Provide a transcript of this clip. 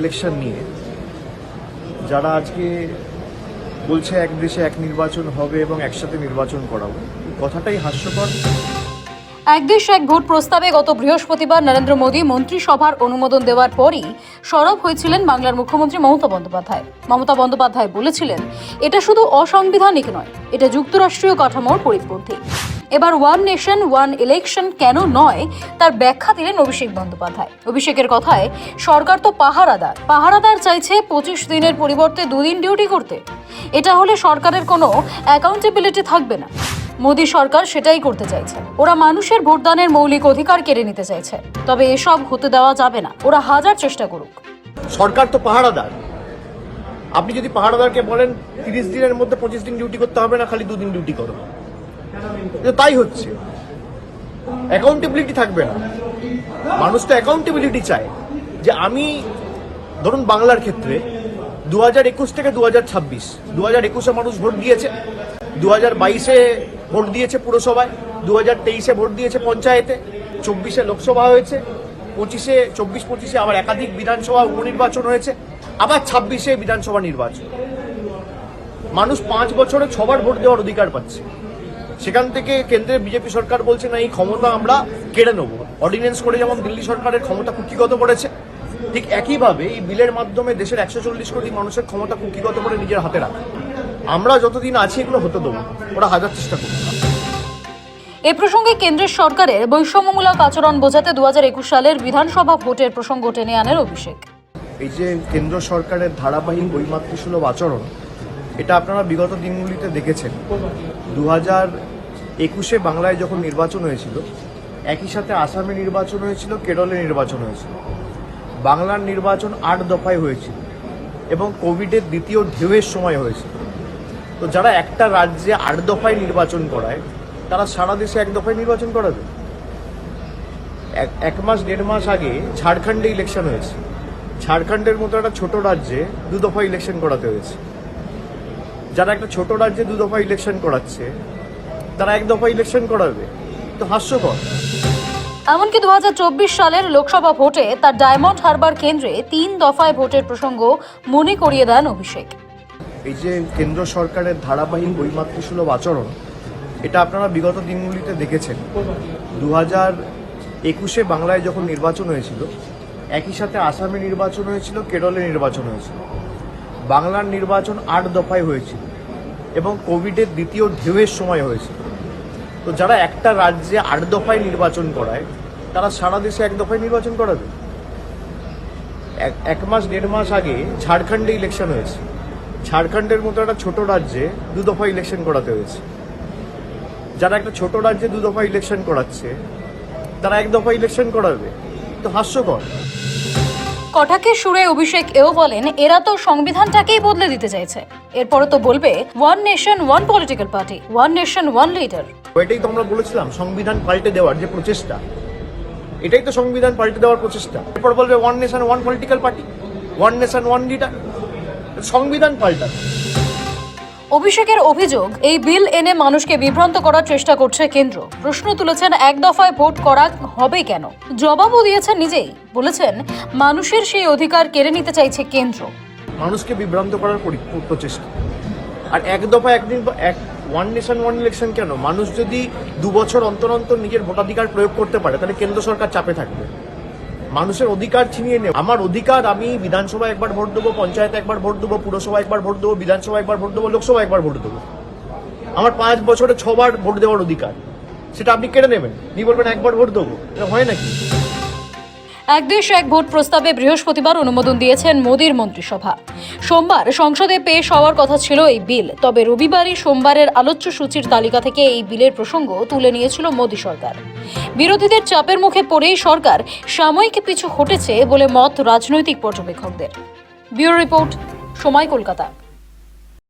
Election নিয়ে যারা আজকে বলছে এক দেশে এক নির্বাচন হবে এবং একসাথে নির্বাচন করাবো, কথাটাই হাস্যকর। এক দেশ এক ভোট প্রস্তাবে গত বৃহস্পতিবার নরেন্দ্র মোদী মন্ত্রিসভার অনুমোদন দেওয়ার পরই সরব হয়েছিলেন বাংলার মুখ্যমন্ত্রী মমতা বন্দ্যোপাধ্যায়। মমতা বন্দ্যোপাধ্যায় বলেছিলেন, এটা শুধু অসাংবিধানিক নয়, এটা যুক্তরাষ্ট্রীয় কাঠামোর পরিপন্থী। এবার ওয়ান নেশন ওয়ান ইলেকশন কেন নয় তার ব্যাখ্যা দিলেন অভিষেক বন্দ্যোপাধ্যায়। অভিষেকের কথায়, সরকার তো পাহারাদার চাইছে 25 দিনের পরিবর্তে 2 দিন ডিউটি করতে। এটা হলে সরকারের কোনো অ্যাকাউন্টেবিলিটি থাকবে না। মোদী সরকার সেটাই করতে চাইছে। ওরা মানুষের ভোটদানের মৌলিক অধিকার কেড়ে নিতে চাইছে। তবে এসব হতে দেওয়া যাবে না, ওরা হাজার চেষ্টা করুক। সরকার তো পাহারাদার। আপনি যদি পাহারাদারকে বলেন 30 দিনের মধ্যে 25 দিন ডিউটি করতে হবে না, খালি 2 দিন ডিউটি করো, তাই হচ্ছে। অ্যাকাউন্টেবিলিটি থাকবে না। মানুষ তো অ্যাকাউন্টেবিলিটি চায় যে আমি ধরুন বাংলার ক্ষেত্রে 2021 থেকে 2026, 2021-এ মানুষ ভোট দিয়েছে, 2022-এ ভোট দিয়েছে পুরসভায়, 2023-এ ভোট দিয়েছে পঞ্চায়েতে, 24-এ লোকসভা হয়েছে, 24-25-এ আবার একাধিক বিধানসভা উপনির্বাচন হয়েছে, আবার 26-এ বিধানসভা নির্বাচন। মানুষ 5 বছরে 6বার ভোট দেওয়ার অধিকার পাচ্ছে। সেখান থেকে কেন্দ্রের বিজেপি সরকার বলছে না, এই ক্ষমতা আমরা কেড়ে নেব। অর্ডিন্যান্স করে যেমন দিল্লি সরকারের ক্ষমতা কুক্ষিগত করেছে, ঠিক একইভাবে এই বিলের মাধ্যমে দেশের 140 কোটি মানুষের ক্ষমতা কুক্ষিগত করে নিজের হাতে রাখে। আমরা যতদিন আছি এগুলো হতে দেবো, ওরা হাজার চেষ্টা করবে। এ প্রসঙ্গে কেন্দ্রের সরকারের বৈষম্যমূলক আচরণ বোঝাতে 2021 সালের বিধানসভা ভোটের প্রসঙ্গ টেনে আনেন অভিষেক। এই যে কেন্দ্র সরকারের ধারাবাহিক বৈমাতৃসুলভ আচরণ, এটা আপনারা বিগত দিনগুলিতে দেখেছেন। 2021-এ বাংলায় যখন নির্বাচন হয়েছিল, একই সাথে আসামে নির্বাচন হয়েছিল, কেরলে নির্বাচন হয়েছিল। বাংলার নির্বাচন 8 দফায় হয়েছিল এবং কোভিডের দ্বিতীয় ঢেউয়ের সময় হয়েছিল। তো যারা একটা রাজ্যে 8 দফায় নির্বাচন করায়, তারা সারা দেশে 1 দফায় নির্বাচন করাবে। 1 মাস 1.5 মাস আগে ঝাড়খণ্ডে ইলেকশন হয়েছে। ঝাড়খণ্ডের মতো একটা ছোট রাজ্যে 2 দফা ইলেকশন করাতে হয়েছে। যারা একটা ছোট রাজ্যে 2 দফা ইলেকশন করাচ্ছে, তারা 1 দফা ইলেকশন করাবে, তো হাস্যকর। এমনকি 2024 সালের লোকসভা ভোটে তার ডায়মন্ড হারবার কেন্দ্রে 3 দফায় ভোটের প্রসঙ্গ মনে করিয়ে দেন অভিষেক। এই যে কেন্দ্র সরকারের ধারাবাহিক বৈমাতৃসুলভ আচরণ, এটা আপনারা বিগত দিনগুলিতে দেখেছেন। 2021-এ বাংলায় যখন নির্বাচন হয়েছিল, একই সাথে আসামে নির্বাচন হয়েছিল, কেরলে নির্বাচন হয়েছিল। বাংলার নির্বাচন 8 দফায় হয়েছিল এবং কোভিডের দ্বিতীয় ঢেউয়ের সময় হয়েছিল। তো যারা একটা রাজ্যে 8 দফায় নির্বাচন করায়, তারা সারা দেশে 1 দফায় নির্বাচন করাবে। 1 মাস 1.5 মাস আগে ঝাড়খণ্ডে ইলেকশন হয়েছে। ঝাড়খণ্ডের মতো একটা ছোট রাজ্যে 2 দফা ইলেকশন করাতে হয়েছে। যারা একটা ছোট রাজ্যে 2 দফা ইলেকশন করাচ্ছে, তারা 1 দফা ইলেকশন করাবে, তো হাস্যকর। কটাকে সুরে অভিষেক এও বলেন, এরা তো সংবিধানটাকেই বদলে দিতে চাইছে। এরপরে তো বলবে one nation one political party, one nation one leader. এটাই তো আমরা বলেছিলাম, সংবিধান পাল্টে দেওয়ার যে প্রচেষ্টা, এটাই তো সংবিধান পাল্টে দেওয়ার প্রচেষ্টা। এরপর বলবে one nation one political party, one nation one leader. সংবিধান পাল্টা। অভিষেকের অভিযোগ, এই বিল এনে মানুষকে বিভ্রান্ত করার চেষ্টা করছে কেন্দ্র। প্রশ্ন তুলেছেন, 1 দফায় ভোট করা হবে কেন? জবাবও দিয়েছেন নিজেই। বলেছেন, মানুষের সেই অধিকার কেড়ে নিতে চাইছে কেন্দ্র। মানুষকে বিভ্রান্ত করার প্রচেষ্টা। আর 1 দফা একদিন ওয়ান নেশন ওয়ান ইলেকশন কেন? মানুষ যদি 2 বছর অন্তর অন্তর নিজের ভোটাধিকার প্রয়োগ করতে পারে, তাহলে কেন্দ্র সরকার চাপে থাকবে। মানুষের অধিকার ছিনিয়ে নেবে। আমার অধিকার, আমি বিধানসভায় 1বার ভোট দেবো, পঞ্চায়েতে 1বার ভোট দেবো, পুরসভায় 1বার ভোট দেবো, বিধানসভায় 1বার ভোট দেবো, লোকসভায় 1বার ভোট দেবো। আমার 5 বছরে 6বার ভোট দেওয়ার অধিকার, সেটা আপনি কেড়ে নেবেন। নিয়ে বলবেন 1বার ভোট দেবো, এটা হয় নাকি? এক দেশ এক ভোট প্রস্তাবে বৃহস্পতিবার অনুমোদন দিয়েছেন মোদীর মন্ত্রিসভা। সোমবার সংসদে পেশ হওয়ার কথা ছিল এই বিল। তবে রবিবারই সোমবারের আলোচ্য সূচির তালিকা থেকে এই বিলের প্রসঙ্গ তুলে নিয়েছিল মোদী সরকার। বিরোধীদের চাপের মুখে পড়েই সরকার সাময়িক পিছু হটেছে বলে মত রাজনৈতিক পর্যবেক্ষকদের। ব্যুরো রিপোর্ট, সময়, কলকাতা।